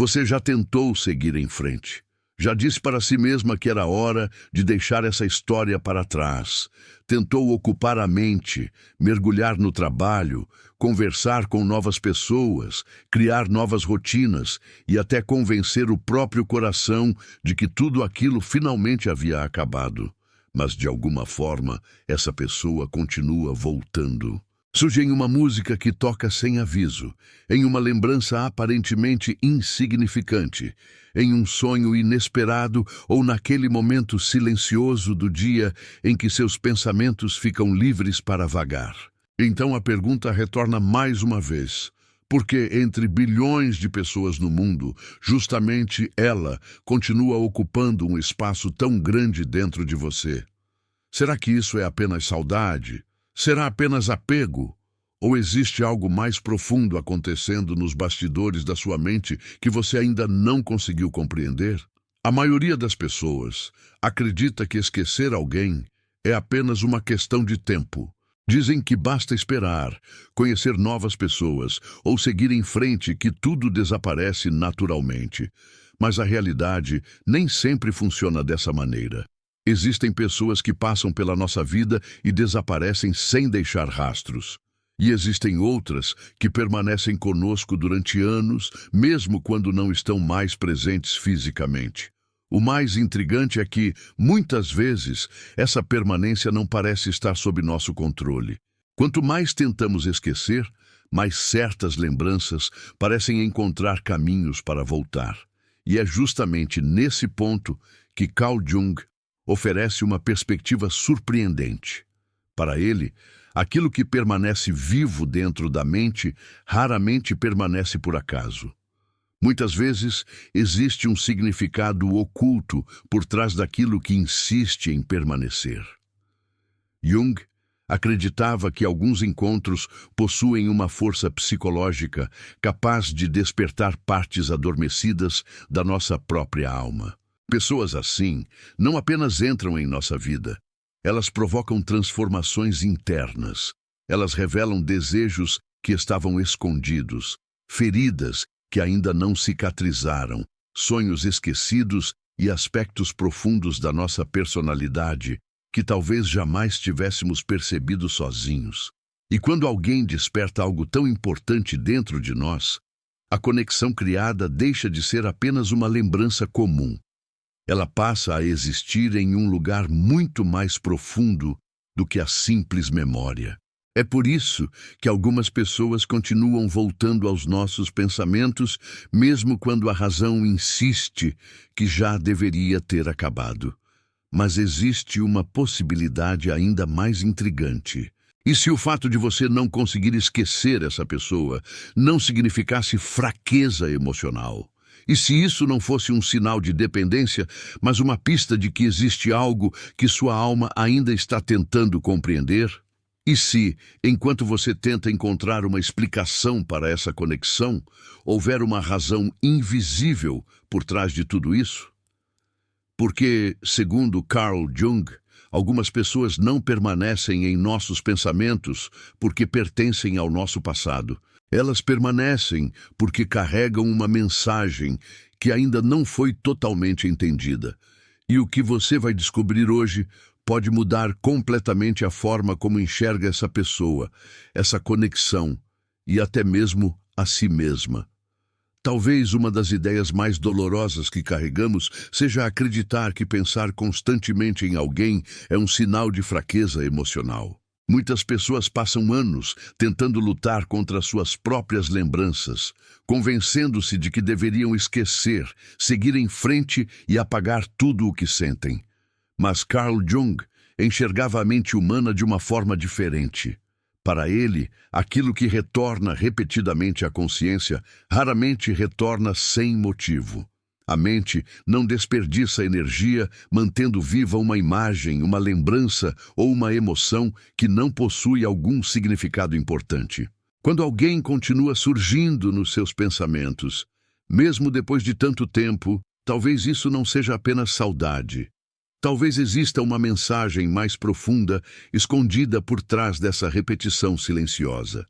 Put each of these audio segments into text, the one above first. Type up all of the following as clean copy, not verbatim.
Você já tentou seguir em frente. Já disse para si mesma que era hora de deixar essa história para trás. Tentou ocupar a mente, mergulhar no trabalho, conversar com novas pessoas, criar novas rotinas e até convencer o próprio coração de que tudo aquilo finalmente havia acabado. Mas, de alguma forma, essa pessoa continua voltando. Surge em uma música que toca sem aviso, em uma lembrança aparentemente insignificante, em um sonho inesperado ou naquele momento silencioso do dia em que seus pensamentos ficam livres para vagar. Então a pergunta retorna mais uma vez. Por que entre bilhões de pessoas no mundo, justamente ela continua ocupando um espaço tão grande dentro de você? Será que isso é apenas saudade? Será apenas apego? Ou existe algo mais profundo acontecendo nos bastidores da sua mente que você ainda não conseguiu compreender? A maioria das pessoas acredita que esquecer alguém é apenas uma questão de tempo. Dizem que basta esperar, conhecer novas pessoas ou seguir em frente que tudo desaparece naturalmente. Mas a realidade nem sempre funciona dessa maneira. Existem pessoas que passam pela nossa vida e desaparecem sem deixar rastros. E existem outras que permanecem conosco durante anos, mesmo quando não estão mais presentes fisicamente. O mais intrigante é que, muitas vezes, essa permanência não parece estar sob nosso controle. Quanto mais tentamos esquecer, mais certas lembranças parecem encontrar caminhos para voltar. E é justamente nesse ponto que Carl Jung oferece uma perspectiva surpreendente. Para ele, aquilo que permanece vivo dentro da mente raramente permanece por acaso. Muitas vezes existe um significado oculto por trás daquilo que insiste em permanecer. Jung acreditava que alguns encontros possuem uma força psicológica capaz de despertar partes adormecidas da nossa própria alma. Pessoas assim não apenas entram em nossa vida, elas provocam transformações internas. Elas revelam desejos que estavam escondidos, feridas que ainda não cicatrizaram, sonhos esquecidos e aspectos profundos da nossa personalidade que talvez jamais tivéssemos percebido sozinhos. E quando alguém desperta algo tão importante dentro de nós, a conexão criada deixa de ser apenas uma lembrança comum. Ela passa a existir em um lugar muito mais profundo do que a simples memória. É por isso que algumas pessoas continuam voltando aos nossos pensamentos, mesmo quando a razão insiste que já deveria ter acabado. Mas existe uma possibilidade ainda mais intrigante. E se o fato de você não conseguir esquecer essa pessoa não significasse fraqueza emocional? E se isso não fosse um sinal de dependência, mas uma pista de que existe algo que sua alma ainda está tentando compreender? E se, enquanto você tenta encontrar uma explicação para essa conexão, houver uma razão invisível por trás de tudo isso? Porque, segundo Carl Jung, algumas pessoas não permanecem em nossos pensamentos porque pertencem ao nosso passado. Elas permanecem porque carregam uma mensagem que ainda não foi totalmente entendida. E o que você vai descobrir hoje pode mudar completamente a forma como enxerga essa pessoa, essa conexão e até mesmo a si mesma. Talvez uma das ideias mais dolorosas que carregamos seja acreditar que pensar constantemente em alguém é um sinal de fraqueza emocional. Muitas pessoas passam anos tentando lutar contra suas próprias lembranças, convencendo-se de que deveriam esquecer, seguir em frente e apagar tudo o que sentem. Mas Carl Jung enxergava a mente humana de uma forma diferente. Para ele, aquilo que retorna repetidamente à consciência raramente retorna sem motivo. A mente não desperdiça energia mantendo viva uma imagem, uma lembrança ou uma emoção que não possui algum significado importante. Quando alguém continua surgindo nos seus pensamentos, mesmo depois de tanto tempo, talvez isso não seja apenas saudade. Talvez exista uma mensagem mais profunda escondida por trás dessa repetição silenciosa.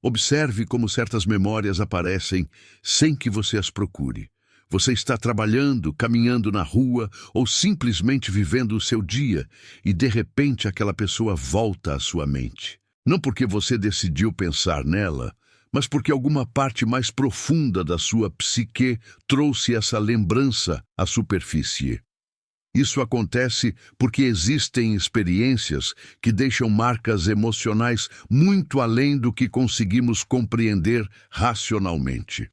Observe como certas memórias aparecem sem que você as procure. Você está trabalhando, caminhando na rua ou simplesmente vivendo o seu dia e de repente aquela pessoa volta à sua mente. Não porque você decidiu pensar nela, mas porque alguma parte mais profunda da sua psique trouxe essa lembrança à superfície. Isso acontece porque existem experiências que deixam marcas emocionais muito além do que conseguimos compreender racionalmente.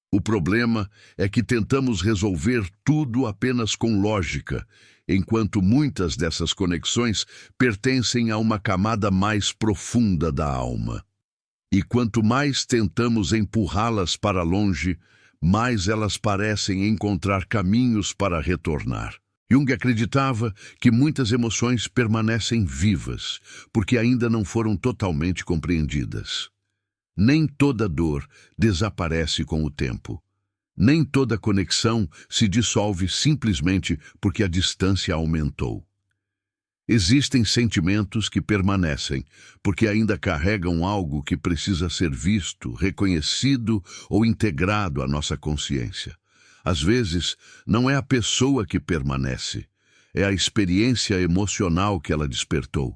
O problema é que tentamos resolver tudo apenas com lógica, enquanto muitas dessas conexões pertencem a uma camada mais profunda da alma. E quanto mais tentamos empurrá-las para longe, mais elas parecem encontrar caminhos para retornar. Jung acreditava que muitas emoções permanecem vivas, porque ainda não foram totalmente compreendidas. Nem toda dor desaparece com o tempo. Nem toda conexão se dissolve simplesmente porque a distância aumentou. Existem sentimentos que permanecem, porque ainda carregam algo que precisa ser visto, reconhecido ou integrado à nossa consciência. Às vezes, não é a pessoa que permanece, é a experiência emocional que ela despertou.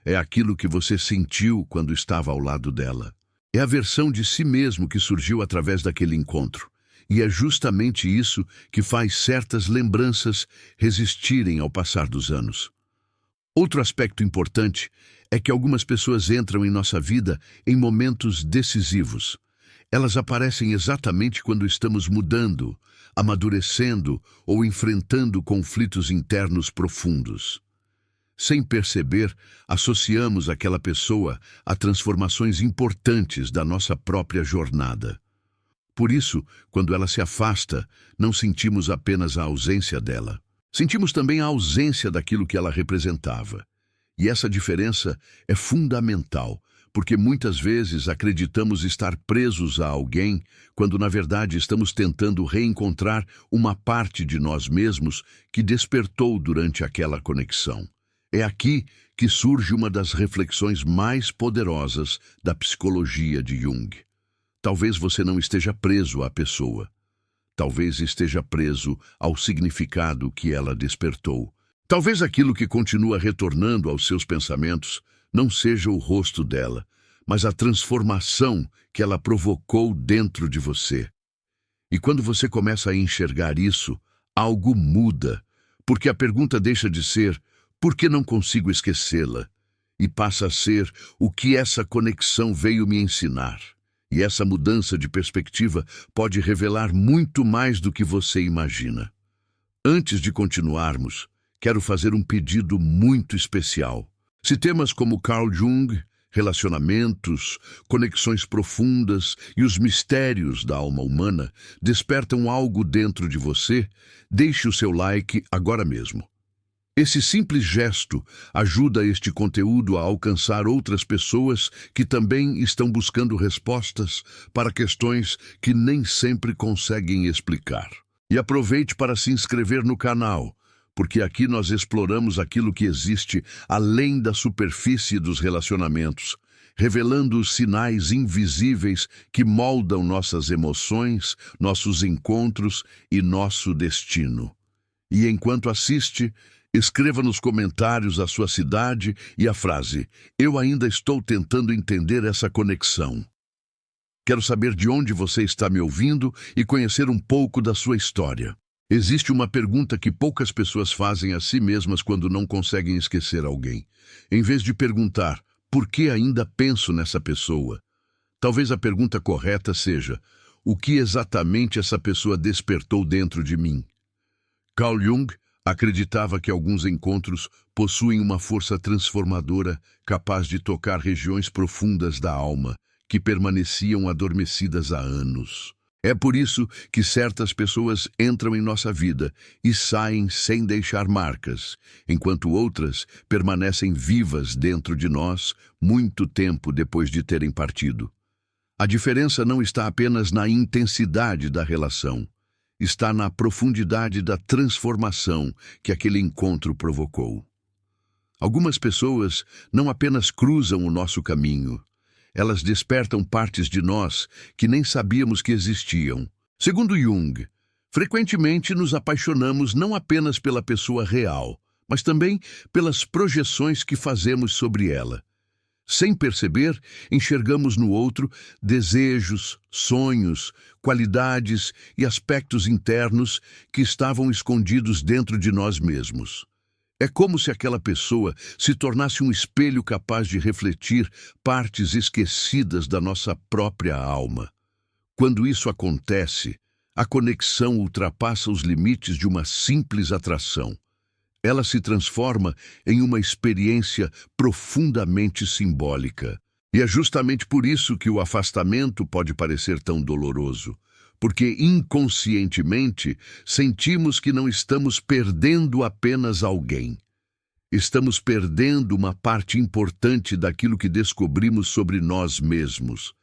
É aquilo que você sentiu quando estava ao lado dela. É a versão de si mesmo que surgiu através daquele encontro. E é justamente isso que faz certas lembranças resistirem ao passar dos anos. Outro aspecto importante é que algumas pessoas entram em nossa vida em momentos decisivos. Elas aparecem exatamente quando estamos mudando, amadurecendo ou enfrentando conflitos internos profundos. Sem perceber, associamos aquela pessoa a transformações importantes da nossa própria jornada. Por isso, quando ela se afasta, não sentimos apenas a ausência dela. Sentimos também a ausência daquilo que ela representava. E essa diferença é fundamental, porque muitas vezes acreditamos estar presos a alguém, quando na verdade estamos tentando reencontrar uma parte de nós mesmos que despertou durante aquela conexão. É aqui que surge uma das reflexões mais poderosas da psicologia de Jung. Talvez você não esteja preso à pessoa. Talvez esteja preso ao significado que ela despertou. Talvez aquilo que continua retornando aos seus pensamentos não seja o rosto dela, mas a transformação que ela provocou dentro de você. E quando você começa a enxergar isso, algo muda, porque a pergunta deixa de ser "por que não consigo esquecê-la?" e passa a ser "o que essa conexão veio me ensinar?" E essa mudança de perspectiva pode revelar muito mais do que você imagina. Antes de continuarmos, quero fazer um pedido muito especial. Se temas como Carl Jung, relacionamentos, conexões profundas e os mistérios da alma humana despertam algo dentro de você, deixe o seu like agora mesmo. Esse simples gesto ajuda este conteúdo a alcançar outras pessoas que também estão buscando respostas para questões que nem sempre conseguem explicar. E aproveite para se inscrever no canal, porque aqui nós exploramos aquilo que existe além da superfície dos relacionamentos, revelando os sinais invisíveis que moldam nossas emoções, nossos encontros e nosso destino. E enquanto assiste, escreva nos comentários a sua cidade e a frase "Eu ainda estou tentando entender essa conexão". Quero saber de onde você está me ouvindo e conhecer um pouco da sua história. Existe uma pergunta que poucas pessoas fazem a si mesmas quando não conseguem esquecer alguém. Em vez de perguntar "por que ainda penso nessa pessoa?", talvez a pergunta correta seja "o que exatamente essa pessoa despertou dentro de mim?". Carl Jung acreditava que alguns encontros possuem uma força transformadora capaz de tocar regiões profundas da alma que permaneciam adormecidas há anos. É por isso que certas pessoas entram em nossa vida e saem sem deixar marcas, enquanto outras permanecem vivas dentro de nós muito tempo depois de terem partido. A diferença não está apenas na intensidade da relação. Está na profundidade da transformação que aquele encontro provocou. Algumas pessoas não apenas cruzam o nosso caminho, Elas despertam partes de nós que nem sabíamos que existiam. Segundo Jung, frequentemente nos apaixonamos não apenas pela pessoa real, mas também pelas projeções que fazemos sobre ela. Sem perceber, enxergamos no outro desejos, sonhos, qualidades e aspectos internos que estavam escondidos dentro de nós mesmos. É como se aquela pessoa se tornasse um espelho capaz de refletir partes esquecidas da nossa própria alma. Quando isso acontece, a conexão ultrapassa os limites de uma simples atração. Ela se transforma em uma experiência profundamente simbólica. E é justamente por isso que o afastamento pode parecer tão doloroso, porque inconscientemente sentimos que não estamos perdendo apenas alguém. Estamos perdendo uma parte importante daquilo que descobrimos sobre nós mesmos.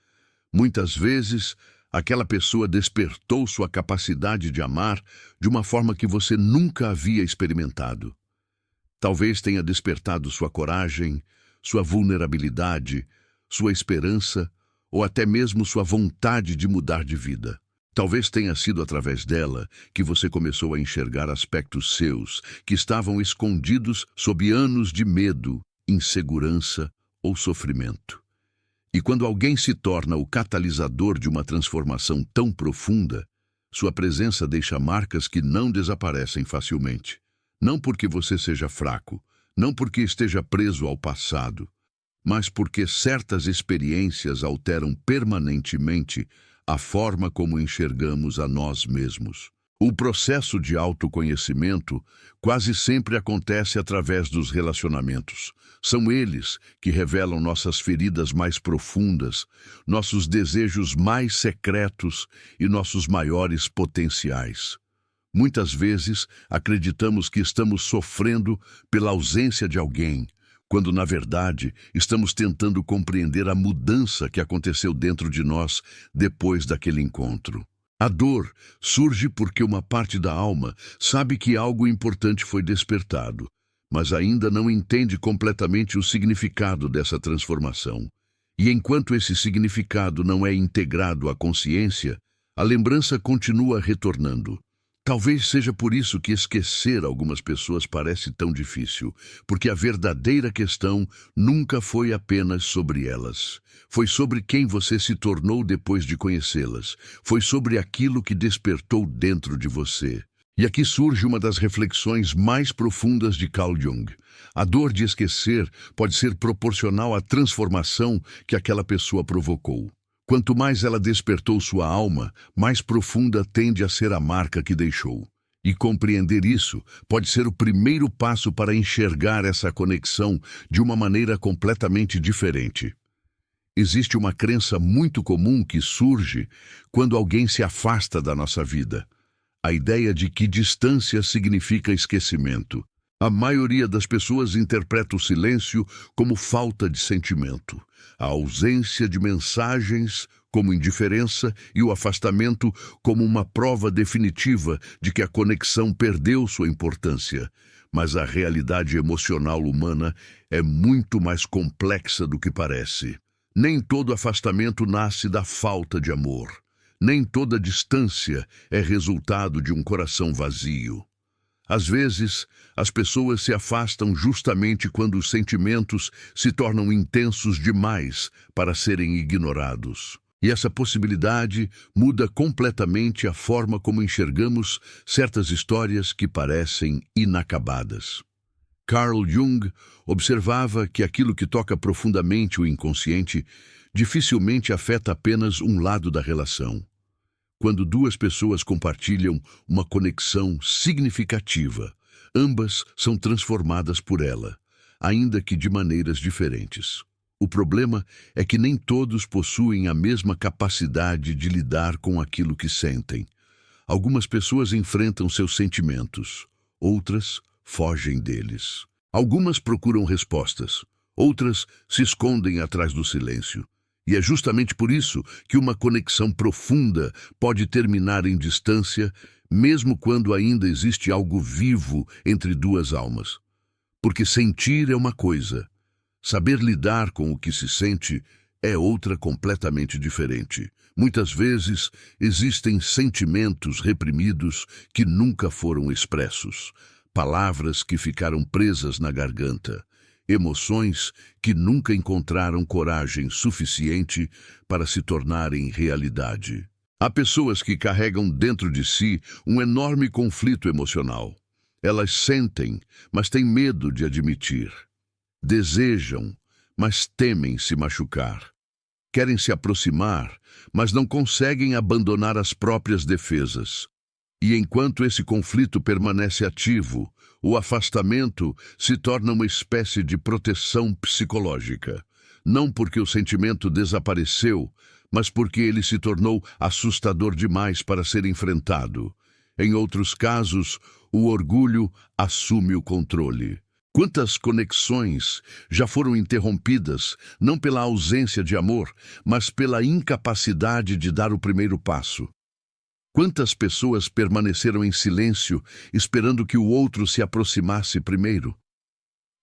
Muitas vezes, aquela pessoa despertou sua capacidade de amar de uma forma que você nunca havia experimentado. Talvez tenha despertado sua coragem, sua vulnerabilidade, sua esperança ou até mesmo sua vontade de mudar de vida. Talvez tenha sido através dela que você começou a enxergar aspectos seus que estavam escondidos sob anos de medo, insegurança ou sofrimento. E quando alguém se torna o catalisador de uma transformação tão profunda, sua presença deixa marcas que não desaparecem facilmente. Não porque você seja fraco, não porque esteja preso ao passado, mas porque certas experiências alteram permanentemente a forma como enxergamos a nós mesmos. O processo de autoconhecimento quase sempre acontece através dos relacionamentos. São eles que revelam nossas feridas mais profundas, nossos desejos mais secretos e nossos maiores potenciais. Muitas vezes acreditamos que estamos sofrendo pela ausência de alguém, quando, na verdade, estamos tentando compreender a mudança que aconteceu dentro de nós depois daquele encontro. A dor surge porque uma parte da alma sabe que algo importante foi despertado, mas ainda não entende completamente o significado dessa transformação. E enquanto esse significado não é integrado à consciência, a lembrança continua retornando. Talvez seja por isso que esquecer algumas pessoas parece tão difícil, porque a verdadeira questão nunca foi apenas sobre elas. Foi sobre quem você se tornou depois de conhecê-las. Foi sobre aquilo que despertou dentro de você. E aqui surge uma das reflexões mais profundas de Carl Jung. A dor de esquecer pode ser proporcional à transformação que aquela pessoa provocou. Quanto mais ela despertou sua alma, mais profunda tende a ser a marca que deixou. E compreender isso pode ser o primeiro passo para enxergar essa conexão de uma maneira completamente diferente. Existe uma crença muito comum que surge quando alguém se afasta da nossa vida. A ideia de que distância significa esquecimento. A maioria das pessoas interpreta o silêncio como falta de sentimento, a ausência de mensagens como indiferença e o afastamento como uma prova definitiva de que a conexão perdeu sua importância. Mas a realidade emocional humana é muito mais complexa do que parece. Nem todo afastamento nasce da falta de amor. Nem toda distância é resultado de um coração vazio. Às vezes, as pessoas se afastam justamente quando os sentimentos se tornam intensos demais para serem ignorados. E essa possibilidade muda completamente a forma como enxergamos certas histórias que parecem inacabadas. Carl Jung observava que aquilo que toca profundamente o inconsciente dificilmente afeta apenas um lado da relação. Quando duas pessoas compartilham uma conexão significativa, ambas são transformadas por ela, ainda que de maneiras diferentes. O problema é que nem todos possuem a mesma capacidade de lidar com aquilo que sentem. Algumas pessoas enfrentam seus sentimentos, outras fogem deles. Algumas procuram respostas, outras se escondem atrás do silêncio. E é justamente por isso que uma conexão profunda pode terminar em distância, mesmo quando ainda existe algo vivo entre duas almas. Porque sentir é uma coisa, saber lidar com o que se sente é outra completamente diferente. Muitas vezes existem sentimentos reprimidos que nunca foram expressos, palavras que ficaram presas na garganta, emoções que nunca encontraram coragem suficiente para se tornarem realidade. Há pessoas que carregam dentro de si um enorme conflito emocional. Elas sentem, mas têm medo de admitir. Desejam, mas temem se machucar. Querem se aproximar, mas não conseguem abandonar as próprias defesas. E enquanto esse conflito permanece ativo, o afastamento se torna uma espécie de proteção psicológica. Não porque o sentimento desapareceu, mas porque ele se tornou assustador demais para ser enfrentado. Em outros casos, o orgulho assume o controle. Quantas conexões já foram interrompidas, não pela ausência de amor, mas pela incapacidade de dar o primeiro passo? Quantas pessoas permaneceram em silêncio, esperando que o outro se aproximasse primeiro?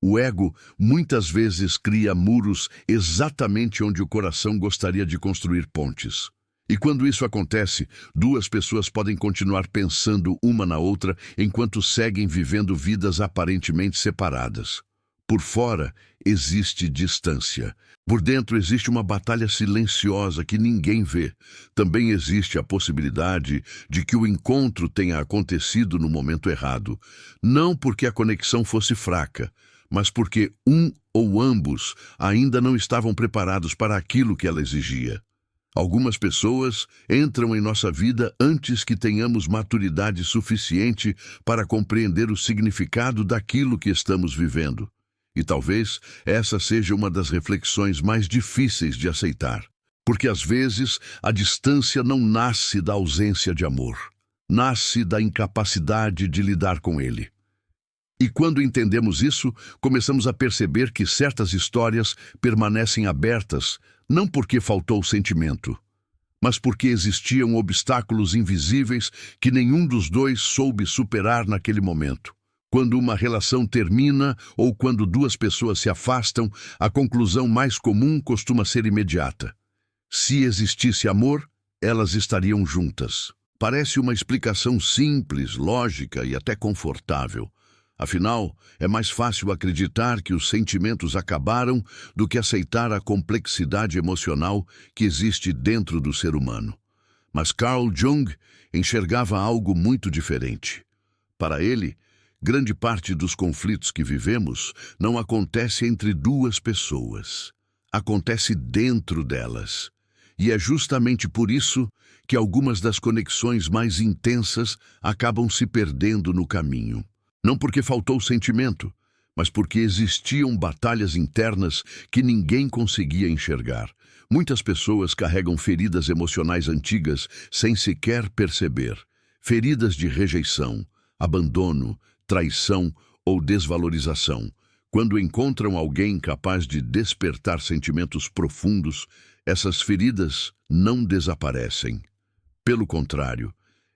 O ego muitas vezes cria muros exatamente onde o coração gostaria de construir pontes. E quando isso acontece, duas pessoas podem continuar pensando uma na outra enquanto seguem vivendo vidas aparentemente separadas. Por fora, existe distância. Por dentro, existe uma batalha silenciosa que ninguém vê. Também existe a possibilidade de que o encontro tenha acontecido no momento errado. Não porque a conexão fosse fraca, mas porque um ou ambos ainda não estavam preparados para aquilo que ela exigia. Algumas pessoas entram em nossa vida antes que tenhamos maturidade suficiente para compreender o significado daquilo que estamos vivendo. E talvez essa seja uma das reflexões mais difíceis de aceitar. Porque às vezes a distância não nasce da ausência de amor. Nasce da incapacidade de lidar com ele. E quando entendemos isso, começamos a perceber que certas histórias permanecem abertas, não porque faltou sentimento, mas porque existiam obstáculos invisíveis que nenhum dos dois soube superar naquele momento. Quando uma relação termina ou quando duas pessoas se afastam, a conclusão mais comum costuma ser imediata. Se existisse amor, elas estariam juntas. Parece uma explicação simples, lógica e até confortável. Afinal, é mais fácil acreditar que os sentimentos acabaram do que aceitar a complexidade emocional que existe dentro do ser humano. Mas Carl Jung enxergava algo muito diferente. Para ele, grande parte dos conflitos que vivemos não acontece entre duas pessoas. Acontece dentro delas. E é justamente por isso que algumas das conexões mais intensas acabam se perdendo no caminho. Não porque faltou sentimento, mas porque existiam batalhas internas que ninguém conseguia enxergar. Muitas pessoas carregam feridas emocionais antigas sem sequer perceber. Feridas de rejeição, abandono, traição ou desvalorização. Quando encontram alguém capaz de despertar sentimentos profundos, essas feridas não desaparecem. Pelo contrário,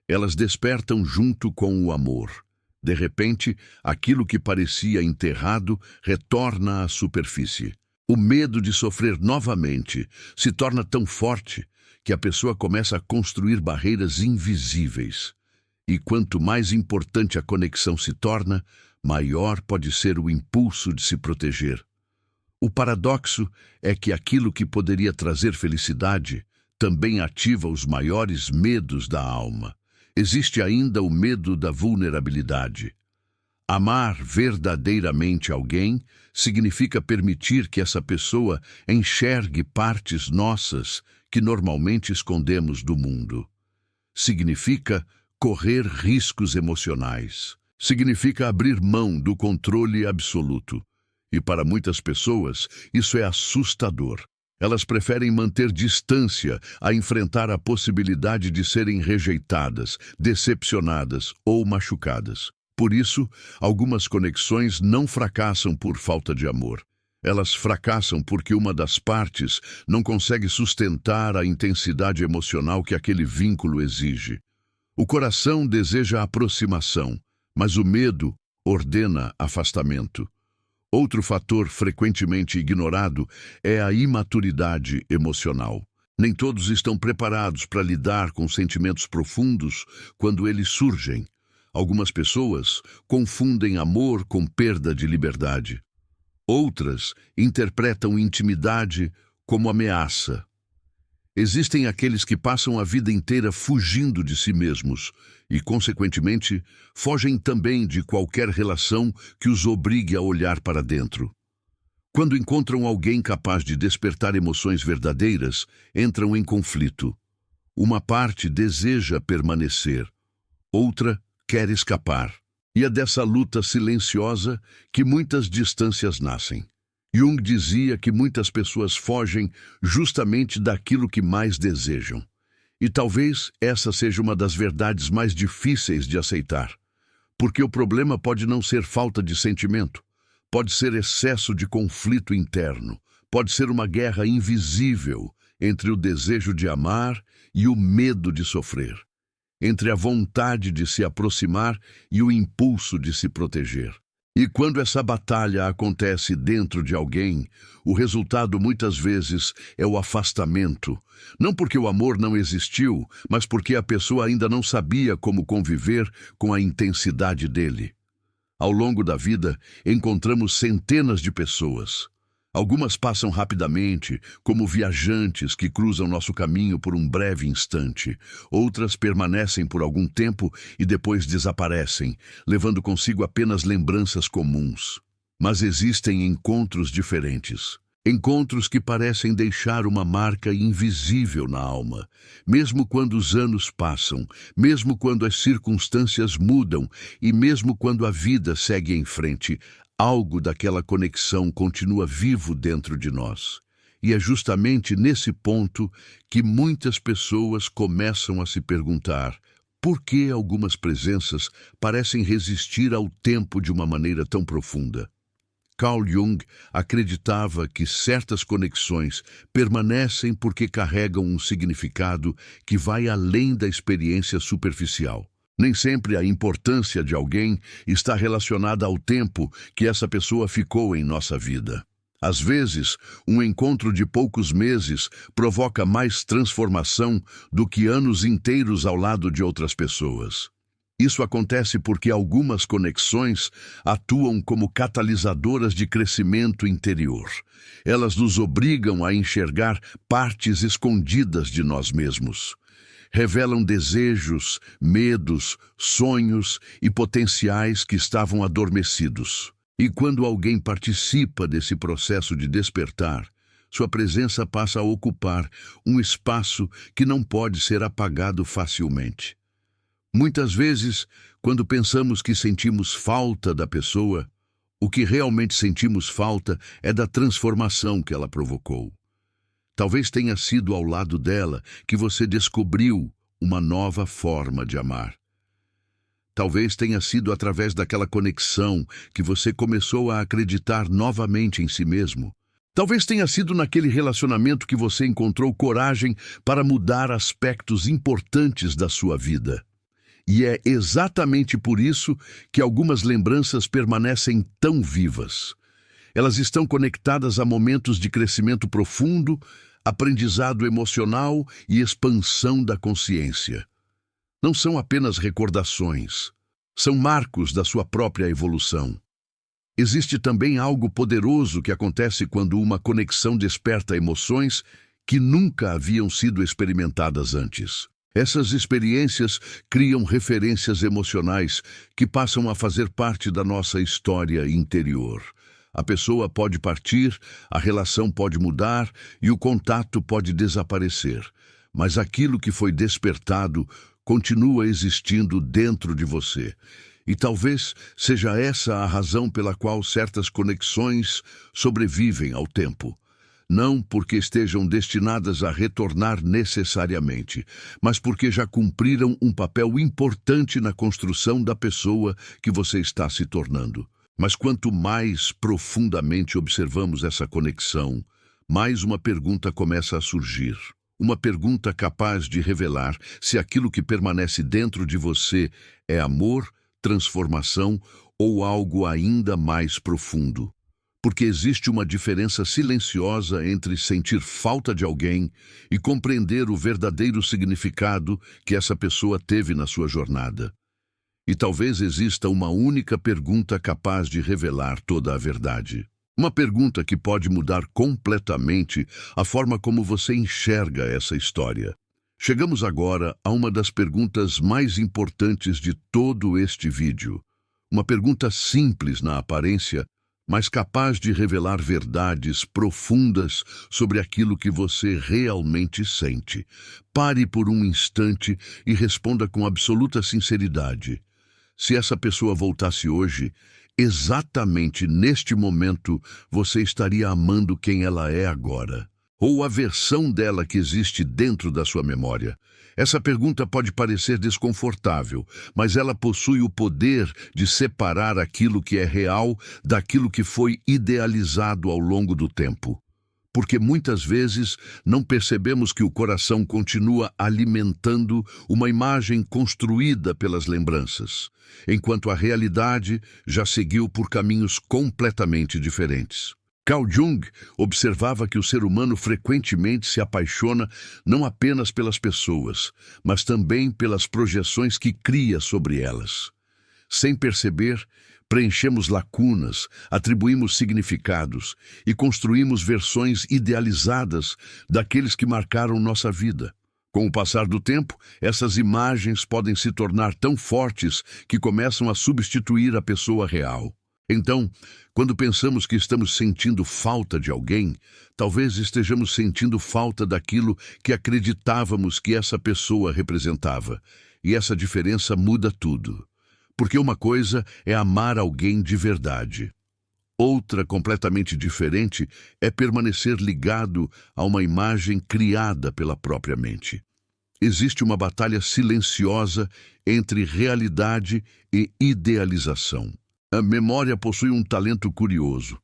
elas despertam junto com o amor. De repente, aquilo que parecia enterrado retorna à superfície. O medo de sofrer novamente se torna tão forte que a pessoa começa a construir barreiras invisíveis. E quanto mais importante a conexão se torna, maior pode ser o impulso de se proteger. O paradoxo é que aquilo que poderia trazer felicidade também ativa os maiores medos da alma. Existe ainda o medo da vulnerabilidade. Amar verdadeiramente alguém significa permitir que essa pessoa enxergue partes nossas que normalmente escondemos do mundo. Significa correr riscos emocionais. Significa abrir mão do controle absoluto. E para muitas pessoas, isso é assustador. Elas preferem manter distância a enfrentar a possibilidade de serem rejeitadas, decepcionadas ou machucadas. Por isso, algumas conexões não fracassam por falta de amor. Elas fracassam porque uma das partes não consegue sustentar a intensidade emocional que aquele vínculo exige. O coração deseja aproximação, mas o medo ordena afastamento. Outro fator frequentemente ignorado é a imaturidade emocional. Nem todos estão preparados para lidar com sentimentos profundos quando eles surgem. Algumas pessoas confundem amor com perda de liberdade. Outras interpretam intimidade como ameaça. Existem aqueles que passam a vida inteira fugindo de si mesmos e, consequentemente, fogem também de qualquer relação que os obrigue a olhar para dentro. Quando encontram alguém capaz de despertar emoções verdadeiras, entram em conflito. Uma parte deseja permanecer, outra quer escapar. E é dessa luta silenciosa que muitas distâncias nascem. Jung dizia que muitas pessoas fogem justamente daquilo que mais desejam. E talvez essa seja uma das verdades mais difíceis de aceitar. Porque o problema pode não ser falta de sentimento, pode ser excesso de conflito interno, pode ser uma guerra invisível entre o desejo de amar e o medo de sofrer, entre a vontade de se aproximar e o impulso de se proteger. E quando essa batalha acontece dentro de alguém, o resultado muitas vezes é o afastamento. Não porque o amor não existiu, mas porque a pessoa ainda não sabia como conviver com a intensidade dele. Ao longo da vida, encontramos centenas de pessoas. Algumas passam rapidamente, como viajantes que cruzam nosso caminho por um breve instante. Outras permanecem por algum tempo e depois desaparecem, levando consigo apenas lembranças comuns. Mas existem encontros diferentes. Encontros que parecem deixar uma marca invisível na alma. Mesmo quando os anos passam, mesmo quando as circunstâncias mudam e mesmo quando a vida segue em frente, algo daquela conexão continua vivo dentro de nós. E é justamente nesse ponto que muitas pessoas começam a se perguntar por que algumas presenças parecem resistir ao tempo de uma maneira tão profunda. Carl Jung acreditava que certas conexões permanecem porque carregam um significado que vai além da experiência superficial. Nem sempre a importância de alguém está relacionada ao tempo que essa pessoa ficou em nossa vida. Às vezes, um encontro de poucos meses provoca mais transformação do que anos inteiros ao lado de outras pessoas. Isso acontece porque algumas conexões atuam como catalisadoras de crescimento interior. Elas nos obrigam a enxergar partes escondidas de nós mesmos. Revelam desejos, medos, sonhos e potenciais que estavam adormecidos. E quando alguém participa desse processo de despertar, sua presença passa a ocupar um espaço que não pode ser apagado facilmente. Muitas vezes, quando pensamos que sentimos falta da pessoa, o que realmente sentimos falta é da transformação que ela provocou. Talvez tenha sido ao lado dela que você descobriu uma nova forma de amar. Talvez tenha sido através daquela conexão que você começou a acreditar novamente em si mesmo. Talvez tenha sido naquele relacionamento que você encontrou coragem para mudar aspectos importantes da sua vida. E é exatamente por isso que algumas lembranças permanecem tão vivas. Elas estão conectadas a momentos de crescimento profundo, aprendizado emocional e expansão da consciência. Não são apenas recordações, são marcos da sua própria evolução. Existe também algo poderoso que acontece quando uma conexão desperta emoções que nunca haviam sido experimentadas antes. Essas experiências criam referências emocionais que passam a fazer parte da nossa história interior. A pessoa pode partir, a relação pode mudar e o contato pode desaparecer, mas aquilo que foi despertado continua existindo dentro de você. E talvez seja essa a razão pela qual certas conexões sobrevivem ao tempo. Não porque estejam destinadas a retornar necessariamente, mas porque já cumpriram um papel importante na construção da pessoa que você está se tornando. Mas quanto mais profundamente observamos essa conexão, mais uma pergunta começa a surgir. Uma pergunta capaz de revelar se aquilo que permanece dentro de você é amor, transformação ou algo ainda mais profundo. Porque existe uma diferença silenciosa entre sentir falta de alguém e compreender o verdadeiro significado que essa pessoa teve na sua jornada. E talvez exista uma única pergunta capaz de revelar toda a verdade. Uma pergunta que pode mudar completamente a forma como você enxerga essa história. Chegamos agora a uma das perguntas mais importantes de todo este vídeo. Uma pergunta simples na aparência, mas capaz de revelar verdades profundas sobre aquilo que você realmente sente. Pare por um instante e responda com absoluta sinceridade. Se essa pessoa voltasse hoje, exatamente neste momento, você estaria amando quem ela é agora? Ou a versão dela que existe dentro da sua memória? Essa pergunta pode parecer desconfortável, mas ela possui o poder de separar aquilo que é real daquilo que foi idealizado ao longo do tempo. Porque muitas vezes não percebemos que o coração continua alimentando uma imagem construída pelas lembranças, enquanto a realidade já seguiu por caminhos completamente diferentes. Carl Jung observava que o ser humano frequentemente se apaixona não apenas pelas pessoas, mas também pelas projeções que cria sobre elas. Sem perceber, preenchemos lacunas, atribuímos significados e construímos versões idealizadas daqueles que marcaram nossa vida. Com o passar do tempo, essas imagens podem se tornar tão fortes que começam a substituir a pessoa real. Então, quando pensamos que estamos sentindo falta de alguém, talvez estejamos sentindo falta daquilo que acreditávamos que essa pessoa representava. E essa diferença muda tudo. Porque uma coisa é amar alguém de verdade. Outra, completamente diferente, é permanecer ligado a uma imagem criada pela própria mente. Existe uma batalha silenciosa entre realidade e idealização. A memória possui um talento curioso.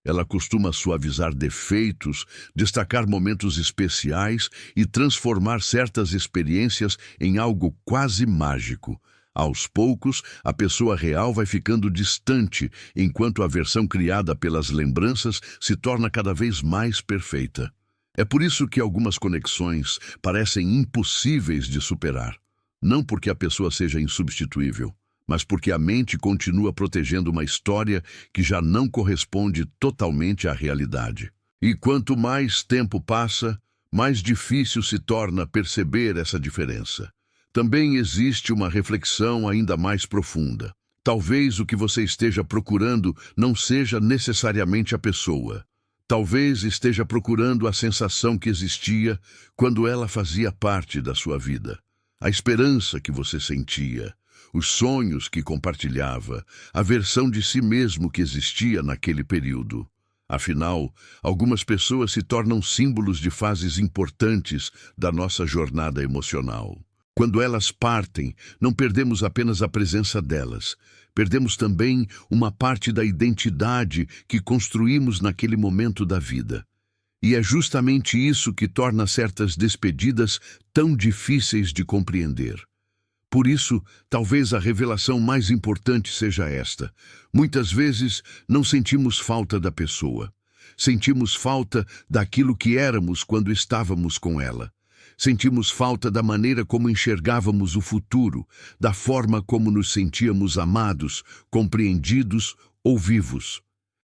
Ela costuma suavizar defeitos, destacar momentos especiais e transformar certas experiências em algo quase mágico. Aos poucos, a pessoa real vai ficando distante, enquanto a versão criada pelas lembranças se torna cada vez mais perfeita. É por isso que algumas conexões parecem impossíveis de superar. Não porque a pessoa seja insubstituível, mas porque a mente continua protegendo uma história que já não corresponde totalmente à realidade. E quanto mais tempo passa, mais difícil se torna perceber essa diferença. Também existe uma reflexão ainda mais profunda. Talvez o que você esteja procurando não seja necessariamente a pessoa. Talvez esteja procurando a sensação que existia quando ela fazia parte da sua vida. A esperança que você sentia, os sonhos que compartilhava, a versão de si mesmo que existia naquele período. Afinal, algumas pessoas se tornam símbolos de fases importantes da nossa jornada emocional. Quando elas partem, não perdemos apenas a presença delas, perdemos também uma parte da identidade que construímos naquele momento da vida. E é justamente isso que torna certas despedidas tão difíceis de compreender. Por isso, talvez a revelação mais importante seja esta. Muitas vezes não sentimos falta da pessoa. Sentimos falta daquilo que éramos quando estávamos com ela. Sentimos falta da maneira como enxergávamos o futuro, da forma como nos sentíamos amados, compreendidos ou vivos.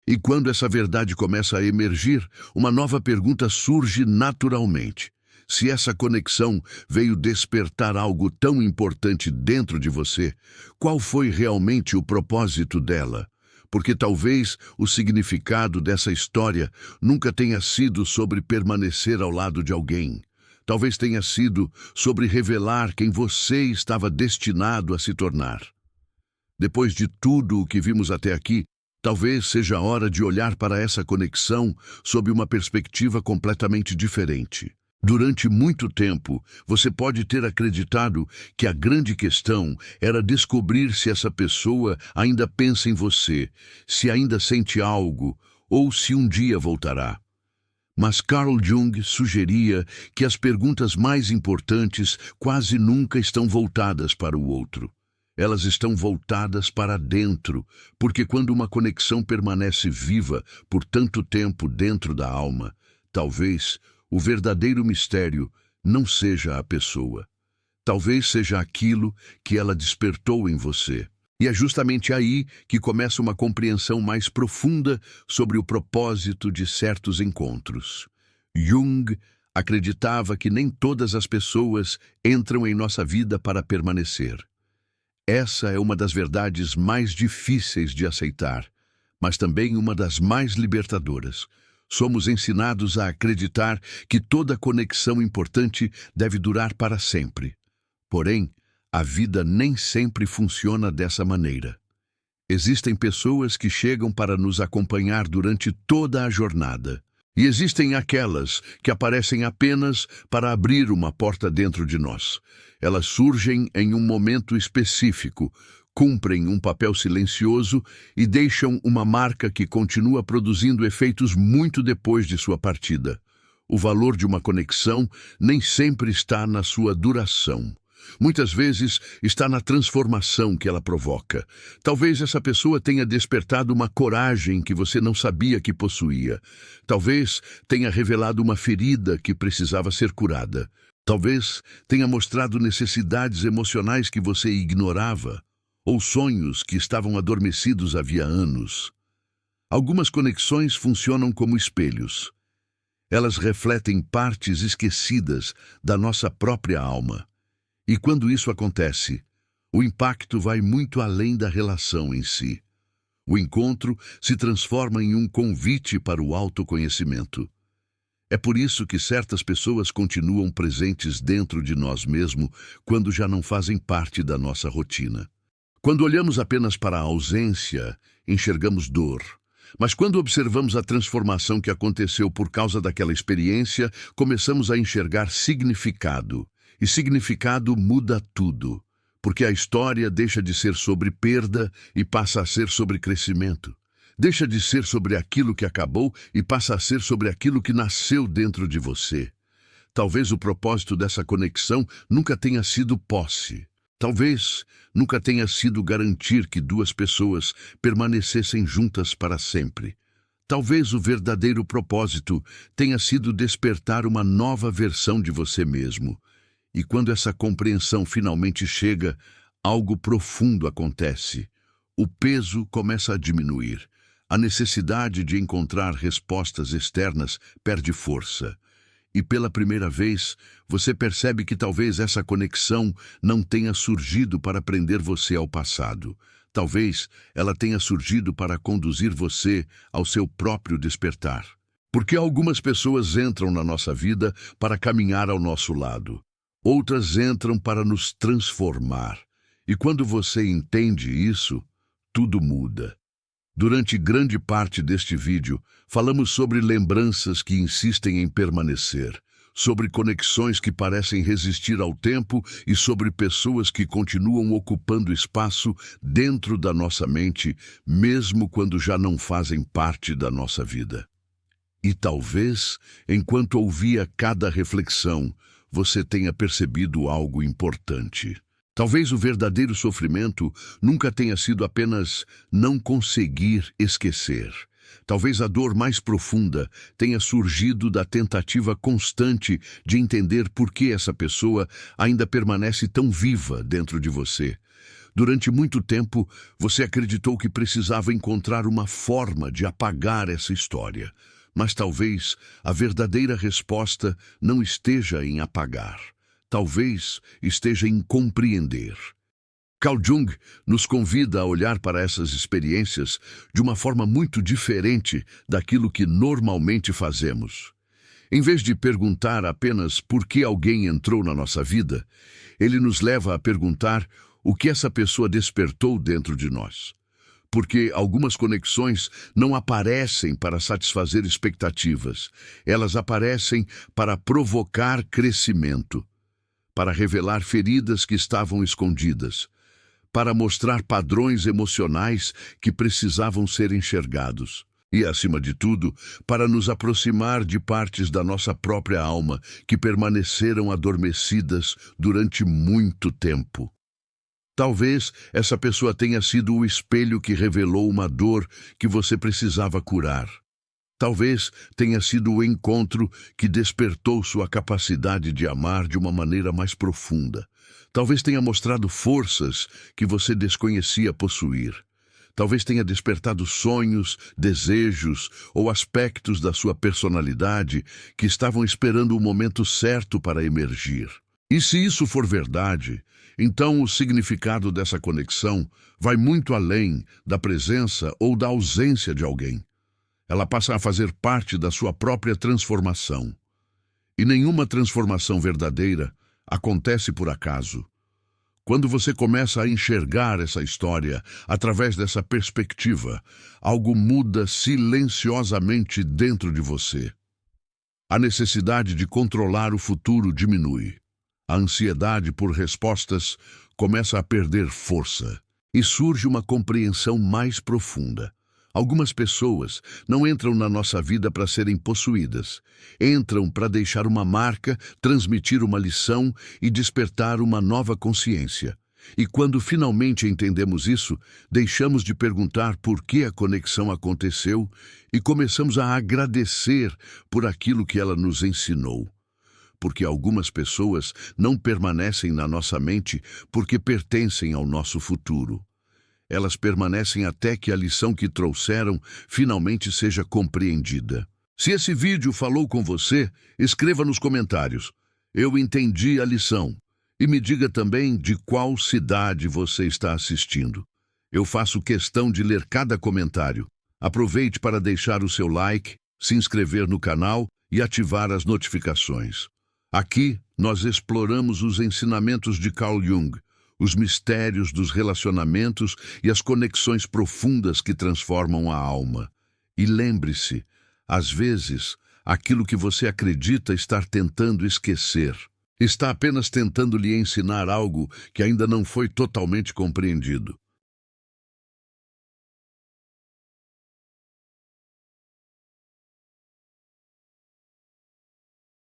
E quando essa verdade começa a emergir, uma nova pergunta surge naturalmente. Se essa conexão veio despertar algo tão importante dentro de você, qual foi realmente o propósito dela? Porque talvez o significado dessa história nunca tenha sido sobre permanecer ao lado de alguém. Talvez tenha sido sobre revelar quem você estava destinado a se tornar. Depois de tudo o que vimos até aqui, talvez seja a hora de olhar para essa conexão sob uma perspectiva completamente diferente. Durante muito tempo, você pode ter acreditado que a grande questão era descobrir se essa pessoa ainda pensa em você, se ainda sente algo, ou se um dia voltará. Mas Carl Jung sugeria que as perguntas mais importantes quase nunca estão voltadas para o outro. Elas estão voltadas para dentro, porque quando uma conexão permanece viva por tanto tempo dentro da alma, talvez o verdadeiro mistério não seja a pessoa. Talvez seja aquilo que ela despertou em você. E é justamente aí que começa uma compreensão mais profunda sobre o propósito de certos encontros. Jung acreditava que nem todas as pessoas entram em nossa vida para permanecer. Essa é uma das verdades mais difíceis de aceitar, mas também uma das mais libertadoras. Somos ensinados a acreditar que toda conexão importante deve durar para sempre. Porém, a vida nem sempre funciona dessa maneira. Existem pessoas que chegam para nos acompanhar durante toda a jornada. E existem aquelas que aparecem apenas para abrir uma porta dentro de nós. Elas surgem em um momento específico, cumprem um papel silencioso e deixam uma marca que continua produzindo efeitos muito depois de sua partida. O valor de uma conexão nem sempre está na sua duração. Muitas vezes está na transformação que ela provoca. Talvez essa pessoa tenha despertado uma coragem que você não sabia que possuía. Talvez tenha revelado uma ferida que precisava ser curada. Talvez tenha mostrado necessidades emocionais que você ignorava, ou sonhos que estavam adormecidos havia anos. Algumas conexões funcionam como espelhos. Elas refletem partes esquecidas da nossa própria alma. E quando isso acontece, o impacto vai muito além da relação em si. O encontro se transforma em um convite para o autoconhecimento. É por isso que certas pessoas continuam presentes dentro de nós mesmos quando já não fazem parte da nossa rotina. Quando olhamos apenas para a ausência, enxergamos dor. Mas quando observamos a transformação que aconteceu por causa daquela experiência, começamos a enxergar significado. E significado muda tudo, porque a história deixa de ser sobre perda e passa a ser sobre crescimento. Deixa de ser sobre aquilo que acabou e passa a ser sobre aquilo que nasceu dentro de você. Talvez o propósito dessa conexão nunca tenha sido posse. Talvez nunca tenha sido garantir que duas pessoas permanecessem juntas para sempre. Talvez o verdadeiro propósito tenha sido despertar uma nova versão de você mesmo. E quando essa compreensão finalmente chega, algo profundo acontece. O peso começa a diminuir. A necessidade de encontrar respostas externas perde força. E pela primeira vez, você percebe que talvez essa conexão não tenha surgido para prender você ao passado. Talvez ela tenha surgido para conduzir você ao seu próprio despertar. Porque algumas pessoas entram na nossa vida para caminhar ao nosso lado. Outras entram para nos transformar. E quando você entende isso, tudo muda. Durante grande parte deste vídeo, falamos sobre lembranças que insistem em permanecer, sobre conexões que parecem resistir ao tempo e sobre pessoas que continuam ocupando espaço dentro da nossa mente, mesmo quando já não fazem parte da nossa vida. E talvez, enquanto ouvia cada reflexão, você tenha percebido algo importante. Talvez o verdadeiro sofrimento nunca tenha sido apenas não conseguir esquecer. Talvez a dor mais profunda tenha surgido da tentativa constante de entender por que essa pessoa ainda permanece tão viva dentro de você. Durante muito tempo, você acreditou que precisava encontrar uma forma de apagar essa história. Mas talvez a verdadeira resposta não esteja em apagar. Talvez esteja em compreender. Carl Jung nos convida a olhar para essas experiências de uma forma muito diferente daquilo que normalmente fazemos. Em vez de perguntar apenas por que alguém entrou na nossa vida, ele nos leva a perguntar o que essa pessoa despertou dentro de nós. Porque algumas conexões não aparecem para satisfazer expectativas. Elas aparecem para provocar crescimento, para revelar feridas que estavam escondidas, para mostrar padrões emocionais que precisavam ser enxergados. E, acima de tudo, para nos aproximar de partes da nossa própria alma que permaneceram adormecidas durante muito tempo. Talvez essa pessoa tenha sido o espelho que revelou uma dor que você precisava curar. Talvez tenha sido o encontro que despertou sua capacidade de amar de uma maneira mais profunda. Talvez tenha mostrado forças que você desconhecia possuir. Talvez tenha despertado sonhos, desejos ou aspectos da sua personalidade que estavam esperando o momento certo para emergir. E se isso for verdade, então o significado dessa conexão vai muito além da presença ou da ausência de alguém. Ela passa a fazer parte da sua própria transformação. E nenhuma transformação verdadeira acontece por acaso. Quando você começa a enxergar essa história através dessa perspectiva, algo muda silenciosamente dentro de você. A necessidade de controlar o futuro diminui. A ansiedade por respostas começa a perder força e surge uma compreensão mais profunda. Algumas pessoas não entram na nossa vida para serem possuídas. Entram para deixar uma marca, transmitir uma lição e despertar uma nova consciência. E quando finalmente entendemos isso, deixamos de perguntar por que a conexão aconteceu e começamos a agradecer por aquilo que ela nos ensinou. Porque algumas pessoas não permanecem na nossa mente porque pertencem ao nosso futuro. Elas permanecem até que a lição que trouxeram finalmente seja compreendida. Se esse vídeo falou com você, escreva nos comentários. Eu entendi a lição. E me diga também de qual cidade você está assistindo. Eu faço questão de ler cada comentário. Aproveite para deixar o seu like, se inscrever no canal e ativar as notificações. Aqui, nós exploramos os ensinamentos de Carl Jung, os mistérios dos relacionamentos e as conexões profundas que transformam a alma. E lembre-se, às vezes, aquilo que você acredita estar tentando esquecer está apenas tentando lhe ensinar algo que ainda não foi totalmente compreendido.